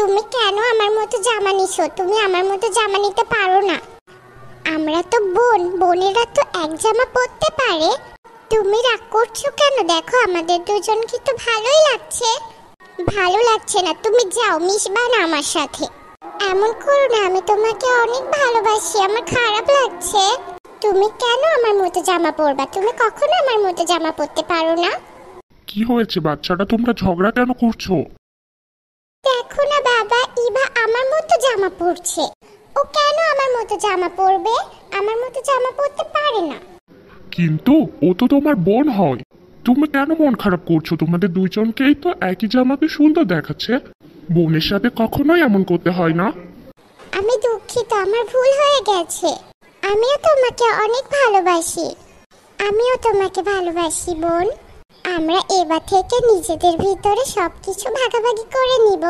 তুমি কেন আমার মতো জামা নিছো? তুমি আমার মতো জামা নিতে পারো না। আমরা তো বোন, বোনেরা তো এক জামা পরতে পারে। তুমি রাগ করছো কেন? দেখো আমাদের দুজনকে তো ভালোই লাগছে। ভালো লাগছে না, তুমি যাও, মিশবা না আমার সাথে। এমন করো না, আমি তোমাকে অনেক ভালোবাসি, আমার খারাপ লাগছে। তুমি কেন আমার মতো জামা পরবা? তুমি কখনো আমার মতো জামা পরতে পারো না। কি হয়েছে বাচ্চাটা, তোমরা ঝগড়া কেন করছো? দেখো না বাবা, ইভা আমার মতো জামা পরছে। ও কেন আমার মতো জামা পরবে? আমার মতো জামা পরতে পারে না। কিন্তু ও তো তোমার বোন হয়। তুমি কেন মন খারাপ করছো? তোমাদের দুইজনকেই তো একই জামাতে সুন্দর দেখাচ্ছে। বোনের সাথে কখনোই এমন করতে হয় না। আমি দুঃখিত, আমার ভুল হয়ে গেছে। আমিও তোমাকে অনেক ভালোবাসি। আমিও তোমাকে ভালোবাসি বোন। আমরা এবার থেকে নিজেদের ভিতরে সবকিছু ভাগাভাগি করে নিব।